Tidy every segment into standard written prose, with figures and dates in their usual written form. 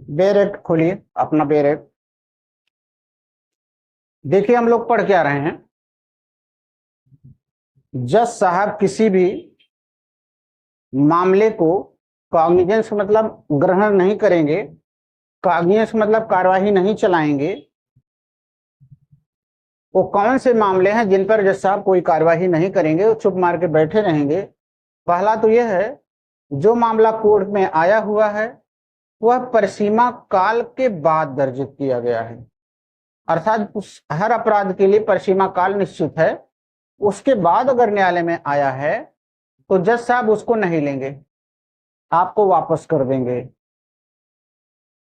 बेरेट खोलिए अपना बेरेट। देखिए हम लोग पढ़ क्या रहे हैं। जज साहब किसी भी मामले को कॉग्निजेंस मतलब ग्रहण नहीं करेंगे, कॉग्निजेंस मतलब कार्यवाही नहीं चलाएंगे। वो कौन से मामले हैं जिन पर जज साहब कोई कार्यवाही नहीं करेंगे, वो चुप मार के बैठे रहेंगे? पहला तो यह है, जो मामला कोर्ट में आया हुआ है वह परिसीमा काल के बाद दर्ज किया गया है, अर्थात हर अपराध के लिए परिसीमा काल निश्चित है। उसके बाद अगर न्यायालय में आया है तो जज साहब उसको नहीं लेंगे, आपको वापस कर देंगे।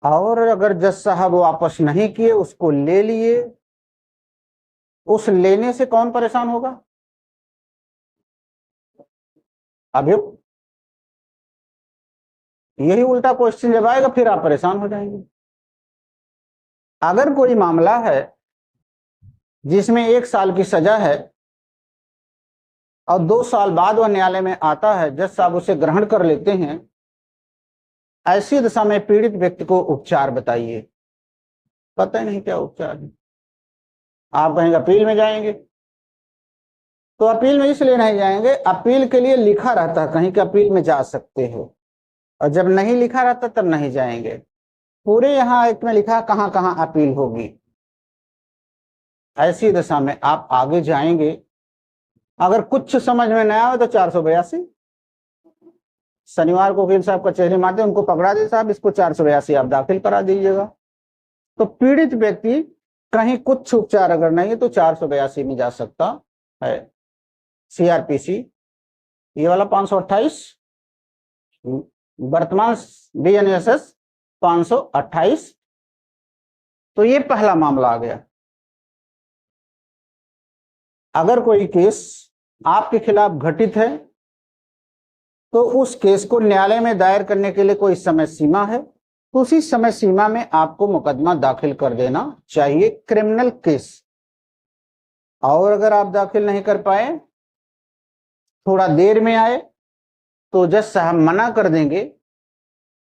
और अगर जज साहब वापस नहीं किए, उसको ले लिए, उस लेने से कौन परेशान होगा? अभियुक्त। यही उल्टा क्वेश्चन जब आएगा फिर आप परेशान हो जाएंगे। अगर कोई मामला है जिसमें 1 साल की सजा है और 2 साल बाद वह न्यायालय में आता है, जज साहब उसे ग्रहण कर लेते हैं, ऐसी दशा में पीड़ित व्यक्ति को उपचार बताइए। पता ही नहीं क्या उपचार है। आप कहेंगे अपील में जाएंगे, तो अपील में इसलिए नहीं जाएंगे, अपील के लिए लिखा रहता है कहीं कि अपील में जा सकते हो, और जब नहीं लिखा रहता तब नहीं जाएंगे। पूरे यहाँ एक में लिखा कहां कहां अपील होगी। ऐसी दशा में आप आगे जाएंगे। अगर कुछ समझ में नहीं आए तो 482 शनिवार को वकील साहब कचहरी मारते, उनको पकड़ा दे साहब, इसको 482 आप दाखिल करा दीजिएगा। तो पीड़ित व्यक्ति कहीं कुछ उपचार अगर नहीं है तो 482 में जा सकता है। सीआरपीसी ये वाला 528, वर्तमान बीएनएसएस 528। तो ये पहला मामला आ गया। अगर कोई केस आपके खिलाफ घटित है तो उस केस को न्यायालय में दायर करने के लिए कोई समय सीमा है, तो उसी समय सीमा में आपको मुकदमा दाखिल कर देना चाहिए, क्रिमिनल केस। और अगर आप दाखिल नहीं कर पाए, थोड़ा देर में आए, तो जज साहब मना कर देंगे,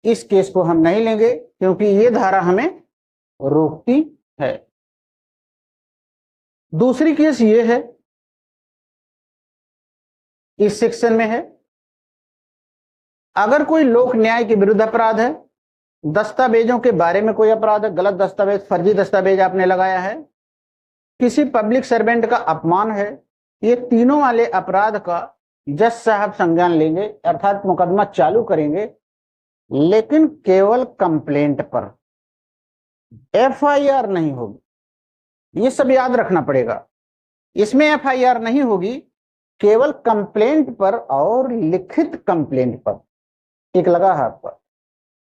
इस केस को हम नहीं लेंगे क्योंकि ये धारा हमें रोकती है। दूसरी केस ये है, इस सेक्शन में है, अगर कोई लोक न्याय के विरुद्ध अपराध है, दस्तावेजों के बारे में कोई अपराध है, गलत दस्तावेज, फर्जी दस्तावेज आपने लगाया है, किसी पब्लिक सर्वेंट का अपमान है, ये तीनों वाले अपराध का जज साहब संज्ञान लेंगे, अर्थात मुकदमा चालू करेंगे, लेकिन केवल कंप्लेंट पर, एफआईआर नहीं होगी। ये सब याद रखना पड़ेगा। इसमें एफआईआर नहीं होगी, केवल कंप्लेंट पर और लिखित कंप्लेंट पर। एक लगा है आपका,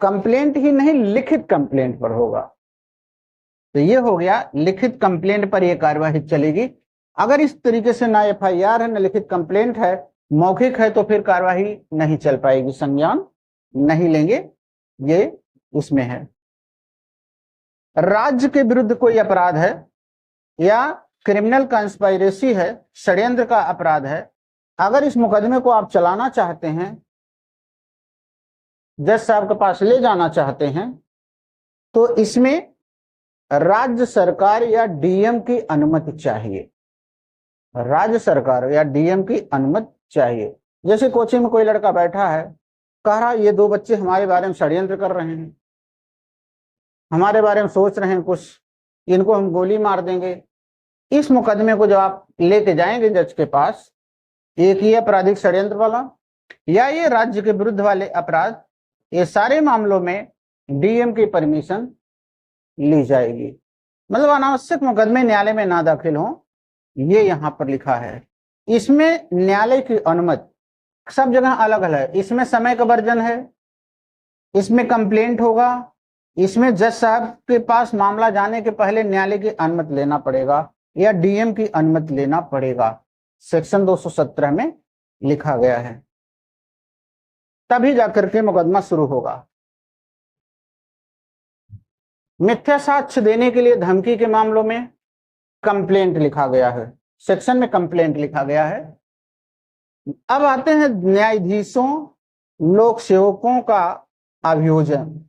कंप्लेंट ही नहीं लिखित कंप्लेंट पर होगा। तो ये हो गया, लिखित कंप्लेंट पर यह कार्यवाही चलेगी। अगर इस तरीके से ना एफआईआर है ना लिखित कंप्लेंट है, मौखिक है, तो फिर कार्यवाही नहीं चल पाएगी, संज्ञान नहीं लेंगे। ये उसमें है। राज्य के विरुद्ध कोई अपराध है या क्रिमिनल कंस्पायरेसी है, षड्यंत्र का अपराध है, अगर इस मुकदमे को आप चलाना चाहते हैं, जज साहब के पास ले जाना चाहते हैं, तो इसमें राज्य सरकार या डीएम की अनुमति चाहिए। राज्य सरकार या डीएम की अनुमति चाहिए। जैसे कोचिंग में कोई लड़का बैठा है, कह रहा ये 2 बच्चे हमारे बारे में षड्यंत्र कर रहे हैं, हमारे बारे में सोच रहे हैं कुछ, इनको हम गोली मार देंगे। इस मुकदमे को जब आप लेके जाएंगे जज के पास, एक ही आपराधिक षड्यंत्र वाला या ये राज्य के विरुद्ध वाले अपराध, ये सारे मामलों में डीएम की परमिशन ली जाएगी। मतलब अनावश्यक मुकदमे न्यायालय में ना दाखिल हो, ये यहां पर लिखा है। इसमें न्यायालय की अनुमति सब जगह अलग अलग है। इसमें समय का वर्जन है, इसमें कंप्लेंट होगा, इसमें जज साहब के पास मामला जाने के पहले न्यायालय की अनुमति लेना पड़ेगा या डीएम की अनुमति लेना पड़ेगा। सेक्शन 217 में लिखा गया है, तभी जाकर के मुकदमा शुरू होगा। मिथ्या साक्ष्य देने के लिए धमकी के मामलों में कंप्लेंट लिखा गया है, सेक्शन में कंप्लेंट लिखा गया है। अब आते हैं न्यायाधीशों, लोक सेवकों का अभियोजन।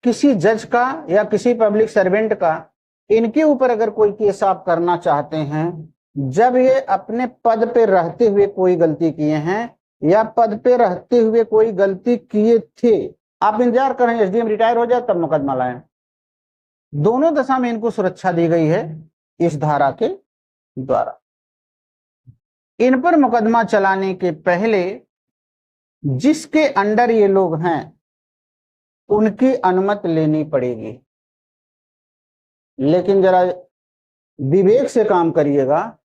किसी जज का या किसी पब्लिक सर्वेंट का, इनके ऊपर अगर कोई केस आप करना चाहते हैं, जब ये अपने पद पे रहते हुए कोई गलती किए हैं या पद पे रहते हुए कोई गलती किए थे, आप इंतजार करें एसडीएम रिटायर हो जाए तब मुकदमा लाएं। दोनों दशा में इनको सुरक्षा दी गई है इस धारा के द्वारा। इन पर मुकदमा चलाने के पहले जिसके अंडर ये लोग हैं उनकी अनुमति लेनी पड़ेगी। लेकिन जरा विवेक से काम करिएगा,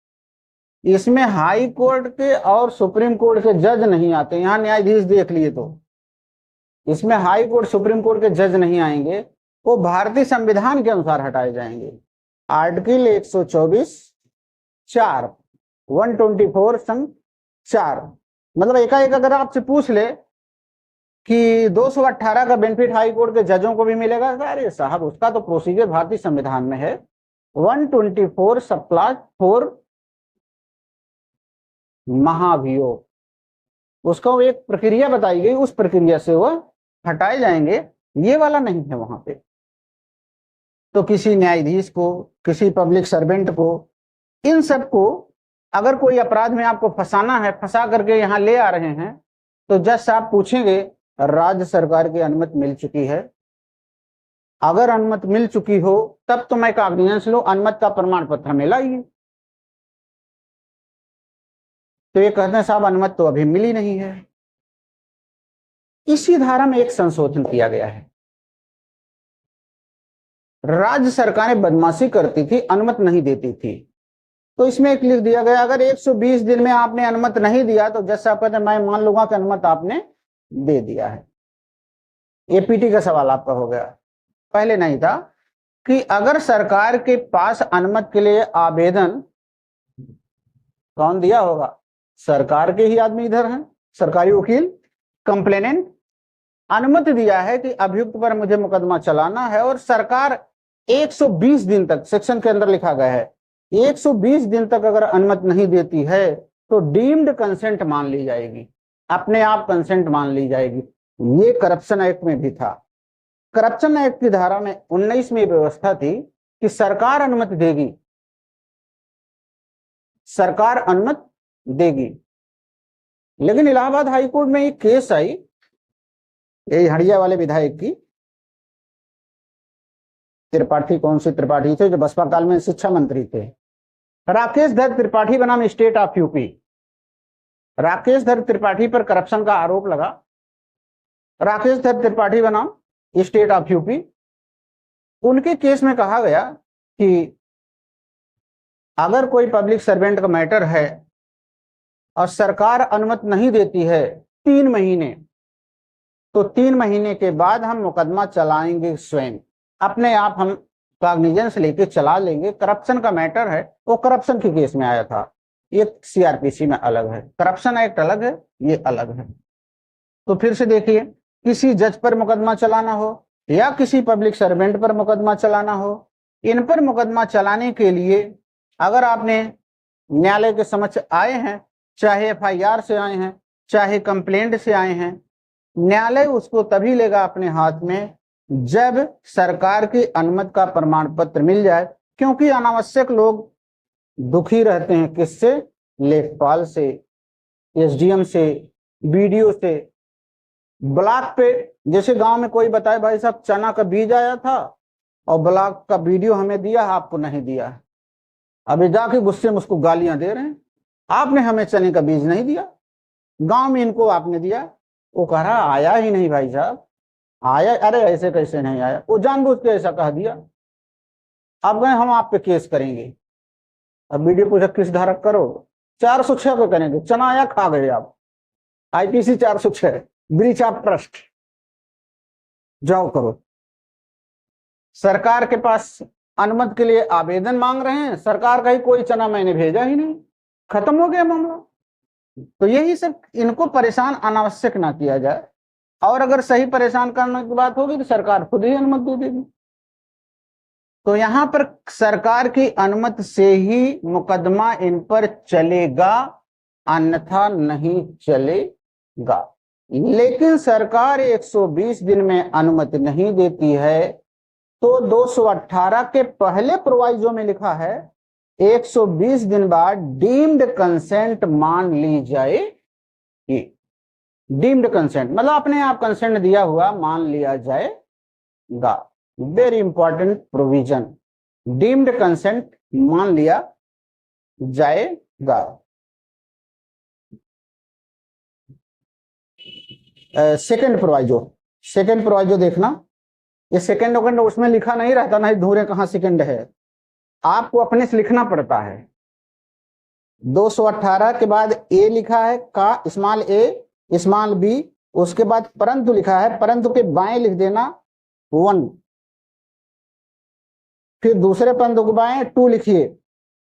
इसमें हाई कोर्ट के और सुप्रीम कोर्ट के जज नहीं आते। यहां न्यायाधीश देख लिए तो इसमें हाई कोर्ट सुप्रीम कोर्ट के जज नहीं आएंगे, वो भारतीय संविधान के अनुसार हटाए जाएंगे। आर्टिकल 124(4) 124 संग 4, मतलब एकाएक अगर आपसे पूछ ले कि 218 का बेनिफिट हाई कोर्ट के जजों को भी मिलेगा, अरे साहब उसका तो प्रोसीजर भारतीय संविधान में है। 124 सब क्लास 4 महाभियोग, उसको एक प्रक्रिया बताई गई, उस प्रक्रिया से वह हटाए जाएंगे, ये वाला नहीं है वहां पे। तो किसी न्यायाधीश को, किसी पब्लिक सर्वेंट को, इन सबको अगर कोई अपराध में आपको फंसाना है, फंसा करके यहाँ ले आ रहे हैं, तो जज साहब पूछेंगे राज्य सरकार की अनुमति मिल चुकी है? अगर अनुमति मिल चुकी हो तब तो मैं कॉग्निजेंस लो, अनुमति का प्रमाण पत्र हमें लाइए। तो ये कहते हैं साहब अनुमति तो अभी मिली नहीं है। इसी धारा में एक संशोधन किया गया है। राज्य सरकारें बदमाशी करती थी, अनुमति नहीं देती थी, तो इसमें एक लिख दिया गया अगर 120 दिन में आपने अनुमति नहीं दिया तो जज साहब कहते हैं मैं मान लूंगा कि अनुमति आपने दे दिया है। एपीटी का सवाल आपका हो गया, पहले नहीं था कि अगर सरकार के पास अनुमति के लिए आवेदन कौन दिया होगा, सरकार के ही आदमी इधर हैं, सरकारी वकील, कंप्लेनेंट, अनुमति दिया है कि अभियुक्त पर मुझे मुकदमा चलाना है, और सरकार 120 दिन तक, सेक्शन के अंदर लिखा गया है 120 दिन तक अगर अनुमति नहीं देती है तो डीम्ड कंसेंट मान ली जाएगी, अपने आप कंसेंट मान ली जाएगी। ये करप्शन एक्ट में भी था। करप्शन एक्ट की धारा में 19 में व्यवस्था थी कि सरकार अनुमति देगी, सरकार अनुमति देगी। लेकिन इलाहाबाद हाई कोर्ट में एक केस आई, ये हड़िया वाले विधायक की, त्रिपाठी, कौन से त्रिपाठी थे जो बसपा काल में शिक्षा मंत्री थे, राकेश धर त्रिपाठी बनाम स्टेट ऑफ यूपी। राकेश धर त्रिपाठी पर करप्शन का आरोप लगा, राकेश धर त्रिपाठी बनाम स्टेट ऑफ यूपी। उनके केस में कहा गया कि अगर कोई पब्लिक सर्वेंट का मैटर है और सरकार अनुमति नहीं देती है 3 महीने, तो 3 महीने के बाद हम मुकदमा चलाएंगे, स्वयं अपने आप हम कॉग्निजेंस लेके चला लेंगे। करप्शन का मैटर है, वो करप्शन के केस में आया था, ये सीआरपीसी में अलग है, करप्शन एक्ट अलग है, ये अलग है। तो फिर से देखिए, किसी जज पर मुकदमा चलाना हो या किसी पब्लिक सर्वेंट पर मुकदमा चलाना हो, इन पर मुकदमा चलाने के लिए अगर आपने न्यायालय के समक्ष आए हैं, चाहे एफआईआर से आए हैं, चाहे कंप्लेंट से आए हैं, न्यायालय उसको तभी लेगा अपने हाथ में जब सरकार की अनुमति का प्रमाण पत्र मिल जाए। क्योंकि अनावश्यक लोग दुखी रहते हैं, किससे? लेखपाल से, एसडीएम से, बीडीओ से, ब्लॉक पे। जैसे गांव में कोई बताए भाई साहब चना का बीज आया था और ब्लॉक का वीडियो हमें दिया, आपको नहीं दिया, अभी जाके गुस्से में उसको गालियां दे रहे हैं, आपने हमें चने का बीज नहीं दिया, गांव में इनको आपने दिया। वो कह रहा आया ही नहीं भाई साहब, आया, अरे ऐसे कैसे नहीं आया, वो जानबूझ के ऐसा कह दिया। अब गए हम आप पे केस करेंगे। अब वीडियो पूछा किस धारा करो, 406 को करेंगे, चना आया खा गए आप, आईपीसी 406 ब्रीच ऑफ ट्रस्ट, जाओ करो। सरकार के पास अनुमति के लिए आवेदन मांग रहे हैं, सरकार का ही कोई चना मैंने भेजा ही नहीं, खत्म हो गया मामला। तो यही सब, इनको परेशान अनावश्यक ना किया जाए, और अगर सही परेशान करने की बात होगी तो सरकार खुद ही अनुमति दे देगी। तो यहां पर सरकार की अनुमति से ही मुकदमा इन पर चलेगा, अन्यथा नहीं चलेगा। लेकिन सरकार 120 दिन में अनुमति नहीं देती है, तो 218 के पहले प्रोवाइजो में लिखा है 120 दिन बाद डीम्ड कंसेंट मान ली जाएगी। डीम्ड कंसेंट मतलब अपने आप कंसेंट दिया हुआ मान लिया जाएगा। Very important provision, deemed consent मान लिया जाएगा। सेकंड प्रोवाइजो देखना, ये सेकंड वकंड उसमें लिखा नहीं रहता, नहीं धूरे कहाँ सेकंड है, आपको अपने से लिखना पड़ता है। 218 के बाद ए लिखा है का स्मॉल ए स्मॉल बी, उसके बाद परंतु लिखा है, परंतु के बाएं लिख देना 1, फिर दूसरे परंतु को बाएं 2 लिखिए,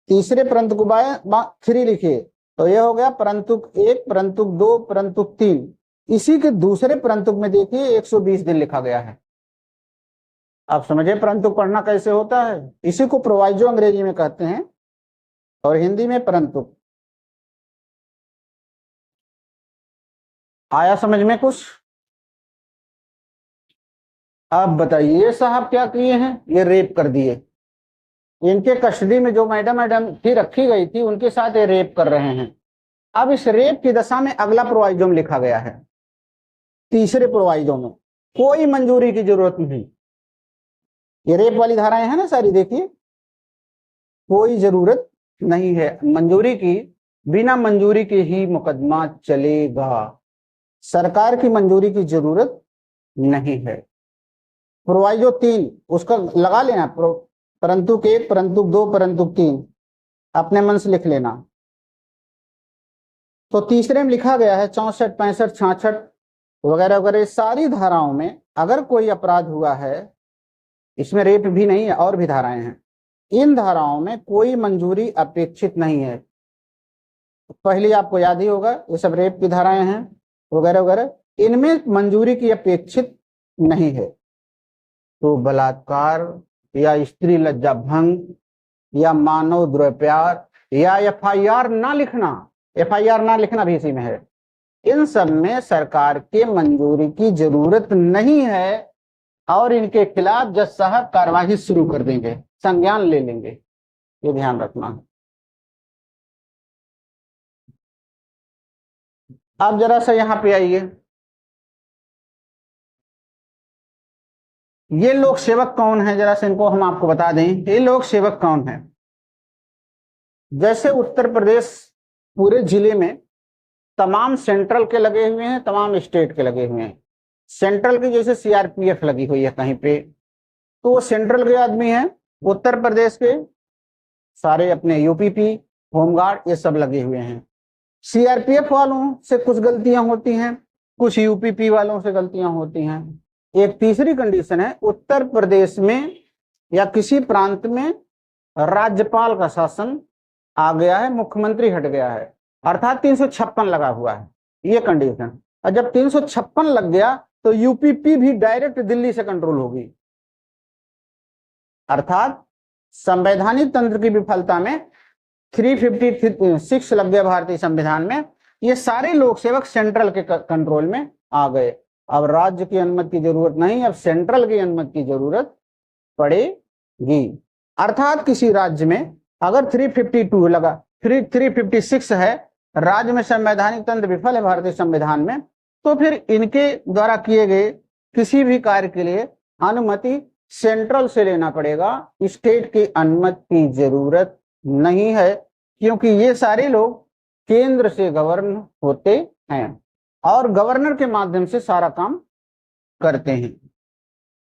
तीसरे परंतु को बाएं 3 लिखिए, तो यह हो गया परंतुक 1, परंतुक 2, परंतुक 3। इसी के दूसरे परंतुक में देखिए 120 दिन लिखा गया है। आप समझे परंतुक पढ़ना कैसे होता है, इसी को प्रोवाइजो अंग्रेजी में कहते हैं और हिंदी में परंतुक। आया समझ में कुछ? अब बताइए साहब क्या किए हैं, ये रेप कर दिए, इनके कस्टडी में जो मैडम थी रखी गई थी उनके साथ ये रेप कर रहे हैं। अब इस रेप की दशा में अगला प्रोवाइजो में लिखा गया है, तीसरे प्रोवाइजो में कोई मंजूरी की जरूरत नहीं। ये रेप वाली धाराएं हैं ना सारी, देखिए कोई जरूरत नहीं है मंजूरी की, बिना मंजूरी के ही मुकदमा चलेगा, सरकार की मंजूरी की जरूरत नहीं है। प्रोवाइजो 3 उसका लगा लेना, परंतुक 1, परंतुक 2, परंतुक 3 अपने मन से लिख लेना। तो तीसरे में लिखा गया है 64, 65, 66 वगैरह वगैरह सारी धाराओं में अगर कोई अपराध हुआ है, इसमें रेप भी नहीं है और भी धाराएं हैं, इन धाराओं में कोई मंजूरी अपेक्षित नहीं है। पहले आपको याद ही होगा ये सब रेप की धाराएं हैं वगैरह वगैरह, इनमें मंजूरी की अपेक्षित नहीं है। तो बलात्कार या स्त्री लज्जा भंग या मानव दुर्व्यवहार या एफआईआर ना लिखना भी इसी में है, इन सब में सरकार के मंजूरी की जरूरत नहीं है और इनके खिलाफ जज साहब कार्यवाही शुरू कर देंगे, संज्ञान ले लेंगे, ये ध्यान रखना। आप जरा सा यहां पे आइए, ये लोक सेवक कौन है, जरा से इनको हम आपको बता दें। ये लोक सेवक कौन है? जैसे उत्तर प्रदेश पूरे जिले में तमाम सेंट्रल के लगे हुए हैं, तमाम स्टेट के लगे हुए हैं। सेंट्रल की जैसे सीआरपीएफ लगी हुई है कहीं पे, तो वो सेंट्रल के आदमी हैं। उत्तर प्रदेश के सारे अपने यूपीपी, होमगार्ड, ये सब लगे हुए हैं। सीआरपीएफ वालों से कुछ गलतियां होती हैं, कुछ यूपीपी वालों से गलतियां होती हैं। एक तीसरी कंडीशन है, उत्तर प्रदेश में या किसी प्रांत में राज्यपाल का शासन आ गया है, मुख्यमंत्री हट गया है, अर्थात 356 लगा हुआ है, ये कंडीशन। और जब 356 लग गया तो यूपीपी भी डायरेक्ट दिल्ली से कंट्रोल होगी, अर्थात संवैधानिक तंत्र की विफलता में 356 लग गया भारतीय संविधान में। ये सारे लोक सेवक सेंट्रल के कंट्रोल में आ गए। अब राज्य की अनुमति की जरूरत नहीं, अब सेंट्रल की अनुमति की जरूरत पड़ेगी। अर्थात किसी राज्य में अगर 352 लगा, 356 है, राज्य में संवैधानिक तंत्र विफल है भारतीय संविधान में, तो फिर इनके द्वारा किए गए किसी भी कार्य के लिए अनुमति सेंट्रल से लेना पड़ेगा, स्टेट की अनुमति की जरूरत नहीं है, क्योंकि ये सारे लोग केंद्र से गवर्न होते हैं और गवर्नर के माध्यम से सारा काम करते हैं,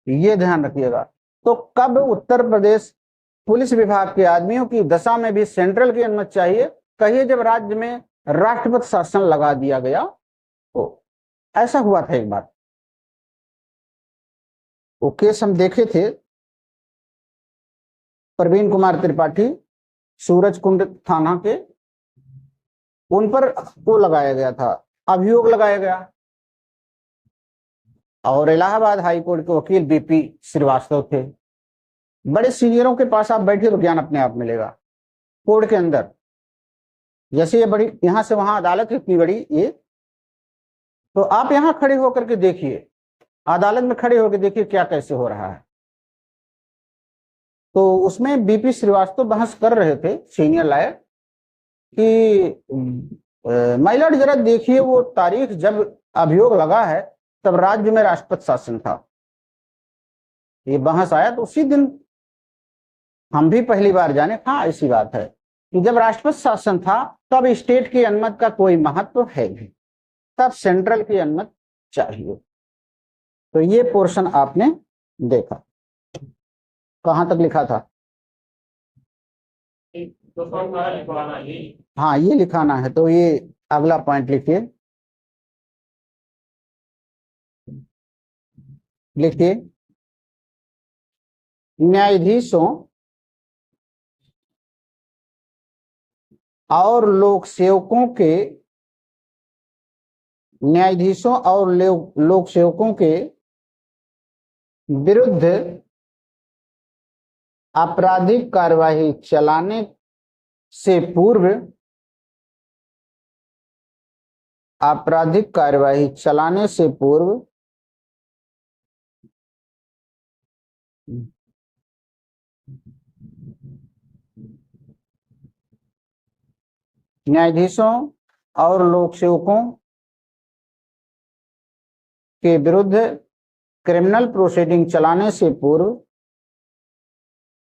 ये ध्यान रखिएगा। तो कब उत्तर प्रदेश पुलिस विभाग के आदमियों की दशा में भी सेंट्रल की अनुमति चाहिए? कहिए जब राज्य में राष्ट्रपति शासन लगा दिया गया तो ऐसा हुआ था एक बार। वो केस हम देखे थे, प्रवीण कुमार त्रिपाठी, सूरज कुंड थाना के, उन पर वो लगाया गया था, अभियोग लगाया गया, और इलाहाबाद हाईकोर्ट के वकील बीपी श्रीवास्तव थे, बड़े सीनियरों के पास आप बैठिए तो ज्ञान अपने आप मिलेगा। कोर्ट के अंदर जैसे ये बड़ी यहां से वहां अदालत इतनी बड़ी ये, तो आप यहां खड़े होकर के देखिए, अदालत में खड़े होकर देखिए क्या कैसे हो रहा है। तो उसमें बीपी श्रीवास्तव बहस कर रहे थे, सीनियर लॉयर, कि माय लॉर्ड जरा देखिए वो तारीख जब अभियोग लगा है तब राज्य में राष्ट्रपति शासन था। ये बहस आया तो उसी दिन हम भी पहली बार जाने, हाँ ऐसी बात है कि जब राष्ट्रपति शासन था तब स्टेट की अनुमति का कोई महत्व है नहीं, तब सेंट्रल की अनुमति चाहिए। तो ये पोर्शन आपने देखा, कहां तक लिखा था? हाँ ये लिखाना है, तो ये अगला पॉइंट लिखिए, लिखिए न्यायाधीशों और लोक सेवकों के, न्यायाधीशों और लोक सेवकों के विरुद्ध आपराधिक कार्यवाही चलाने से पूर्व, आपराधिक कार्यवाही चलाने से पूर्व न्यायाधीशों और लोक सेवकों के विरुद्ध क्रिमिनल प्रोसीडिंग चलाने से पूर्व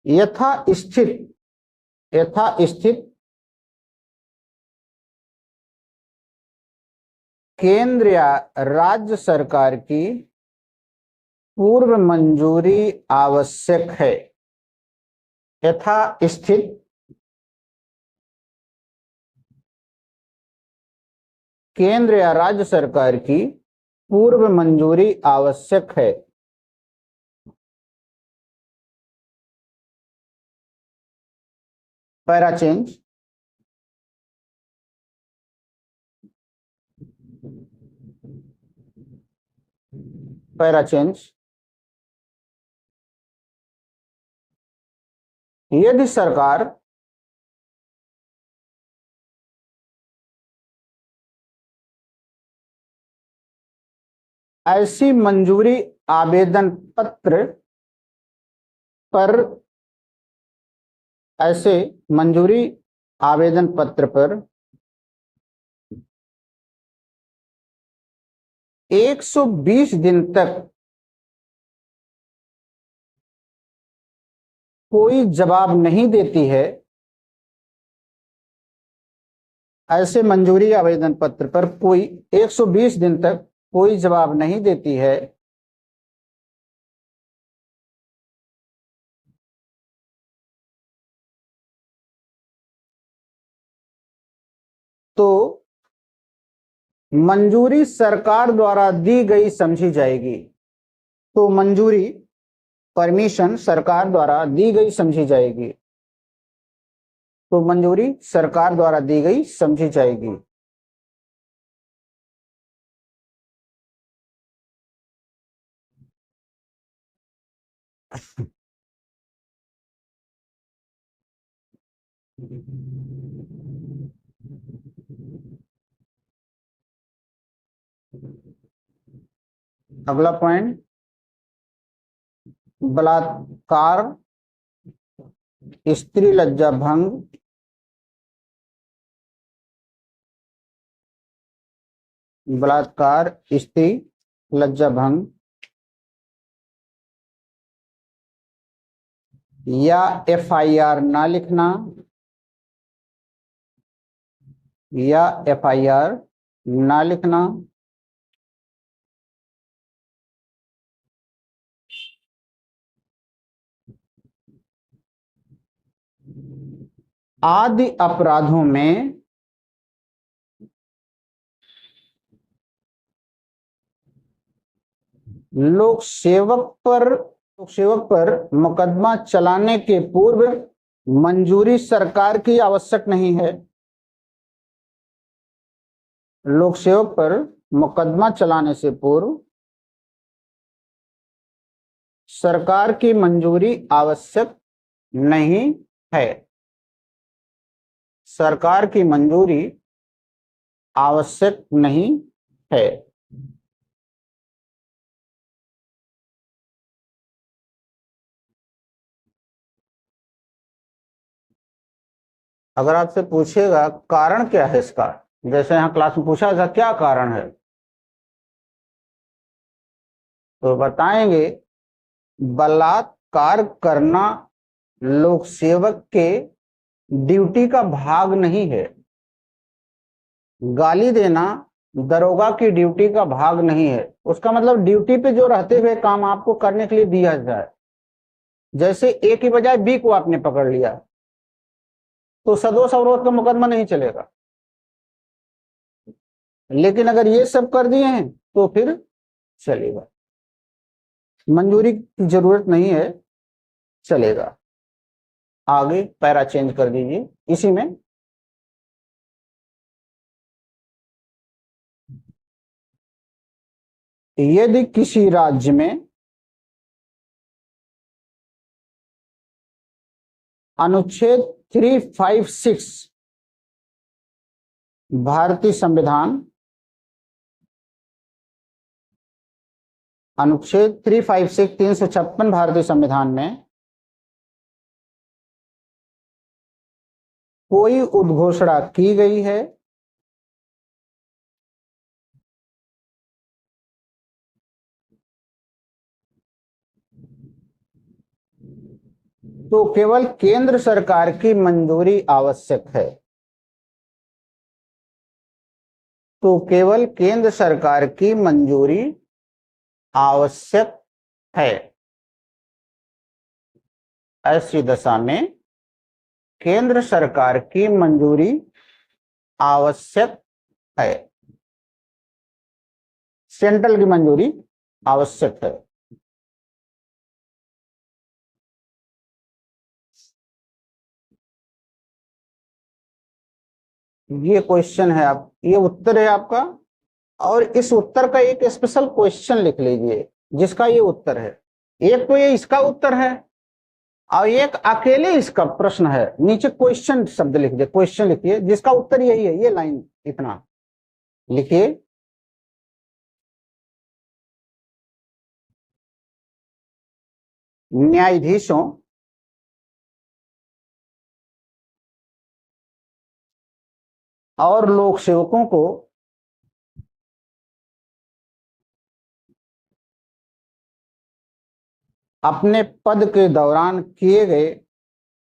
यथास्थित केंद्र या राज्य सरकार की पूर्व मंजूरी आवश्यक है। यथास्थित केंद्र या राज्य सरकार की पूर्व मंजूरी आवश्यक है। पैरा चेंज, पैरा चेंज, यदि सरकार ऐसी मंजूरी आवेदन पत्र पर, ऐसे मंजूरी आवेदन पत्र पर 120 दिन तक कोई जवाब नहीं देती है, ऐसे मंजूरी आवेदन पत्र पर कोई 120 दिन तक कोई जवाब नहीं देती है, तो मंजूरी सरकार द्वारा दी गई समझी जाएगी। तो मंजूरी, परमिशन सरकार द्वारा दी गई समझी जाएगी, तो मंजूरी सरकार द्वारा दी गई समझी जाएगी। अगला पॉइंट, बलात्कार, स्त्री लज्जा भंग, बलात्कार, स्त्री लज्जा भंग या एफआईआर ना लिखना, या एफआईआर ना लिखना आदि अपराधों में लोक सेवक पर मुकदमा चलाने के पूर्व मंजूरी सरकार की आवश्यक नहीं है। लोक सेवक पर मुकदमा चलाने से पूर्व सरकार की मंजूरी आवश्यक नहीं है। सरकार की मंजूरी आवश्यक नहीं है। अगर आपसे पूछेगा कारण क्या है इसका, जैसे यहाँ क्लास में पूछा था क्या कारण है, तो बताएंगे बलात्कार करना लोक सेवक के ड्यूटी का भाग नहीं है। गाली देना दरोगा की ड्यूटी का भाग नहीं है। उसका मतलब ड्यूटी पे जो रहते हुए काम आपको करने के लिए दिया जाए, जैसे ए की बजाय बी को आपने पकड़ लिया तो सदोष अवरोध का मुकदमा नहीं चलेगा, लेकिन अगर ये सब कर दिए हैं तो फिर चलेगा। मंजूरी की जरूरत नहीं है, चलेगा। आगे पैरा चेंज कर दीजिए इसी में। यदि किसी राज्य में अनुच्छेद 356 भारतीय संविधान, अनुच्छेद 356 356 भारतीय संविधान में कोई उद्घोषणा की गई है तो केवल केंद्र सरकार की मंजूरी आवश्यक है। तो केवल केंद्र सरकार की मंजूरी आवश्यक है। ऐसी दशा में केंद्र सरकार की मंजूरी आवश्यक है। सेंट्रल की मंजूरी आवश्यक है। ये क्वेश्चन है, आप ये उत्तर है आपका, और इस उत्तर का एक स्पेशल क्वेश्चन लिख लीजिए जिसका ये उत्तर है। एक तो ये इसका उत्तर है और एक अकेले इसका प्रश्न है। नीचे क्वेश्चन शब्द लिख दे, क्वेश्चन लिखिए जिसका उत्तर यही है। ये लाइन इतना लिखिए। न्यायाधीशों और लोक सेवकों को अपने पद के दौरान किए गए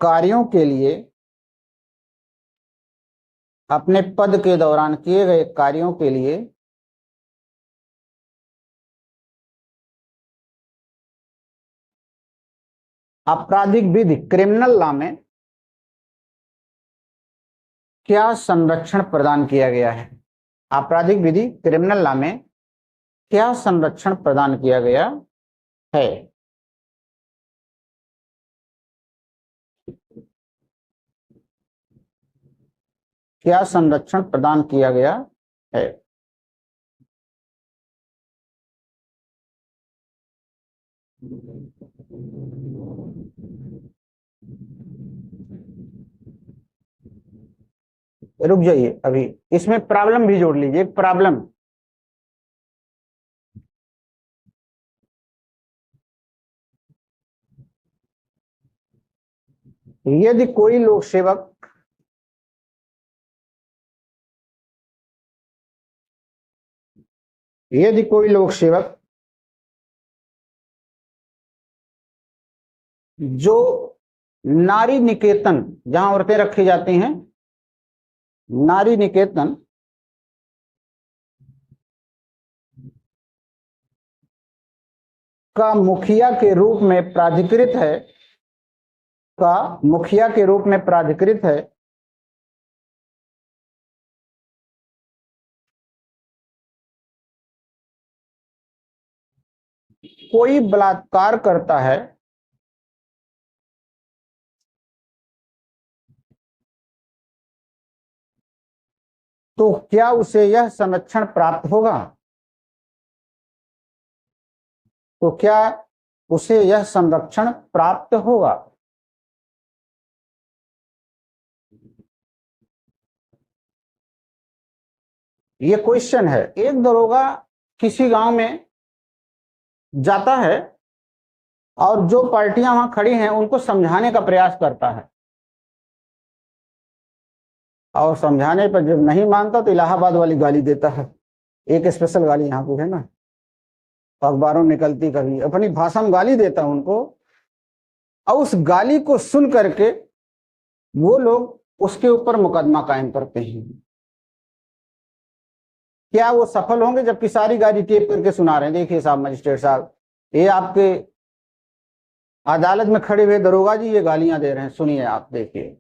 कार्यों के लिए, अपने पद के दौरान किए गए कार्यों के लिए आपराधिक विधि क्रिमिनल लॉ में क्या संरक्षण प्रदान किया गया है। आपराधिक विधि क्रिमिनल लॉ में क्या संरक्षण प्रदान किया गया है। क्या संरक्षण प्रदान किया गया है। रुक जाइए, अभी इसमें प्रॉब्लम भी जोड़ लीजिए। एक प्रॉब्लम, यदि कोई लोक सेवक यदि कोई लोक सेवक जो नारी निकेतन, जहां औरतें रखी जाती हैं, नारी निकेतन का मुखिया के रूप में प्राधिकृत है, का मुखिया के रूप में प्राधिकृत है, कोई बलात्कार करता है तो क्या उसे यह संरक्षण प्राप्त होगा। तो क्या उसे यह संरक्षण प्राप्त होगा। ये क्वेश्चन है। एक दरोगा किसी गांव में जाता है और जो पार्टियां वहां खड़ी हैं उनको समझाने का प्रयास करता है, और समझाने पर जब नहीं मानता तो इलाहाबाद वाली गाली देता है। एक स्पेशल गाली यहाँ पे है ना, अखबारों में निकलती, कभी अपनी भाषा में गाली देता है उनको, और उस गाली को सुन करके वो लोग उसके ऊपर मुकदमा कायम करते हैं। क्या वो सफल होंगे? जबकि सारी गाली टेप करके सुना रहे हैं, देखिए साहब मजिस्ट्रेट साहब, ये आपके अदालत में खड़े हुए दरोगा जी ये गालियां दे रहे हैं, सुनिए आप, देखिए।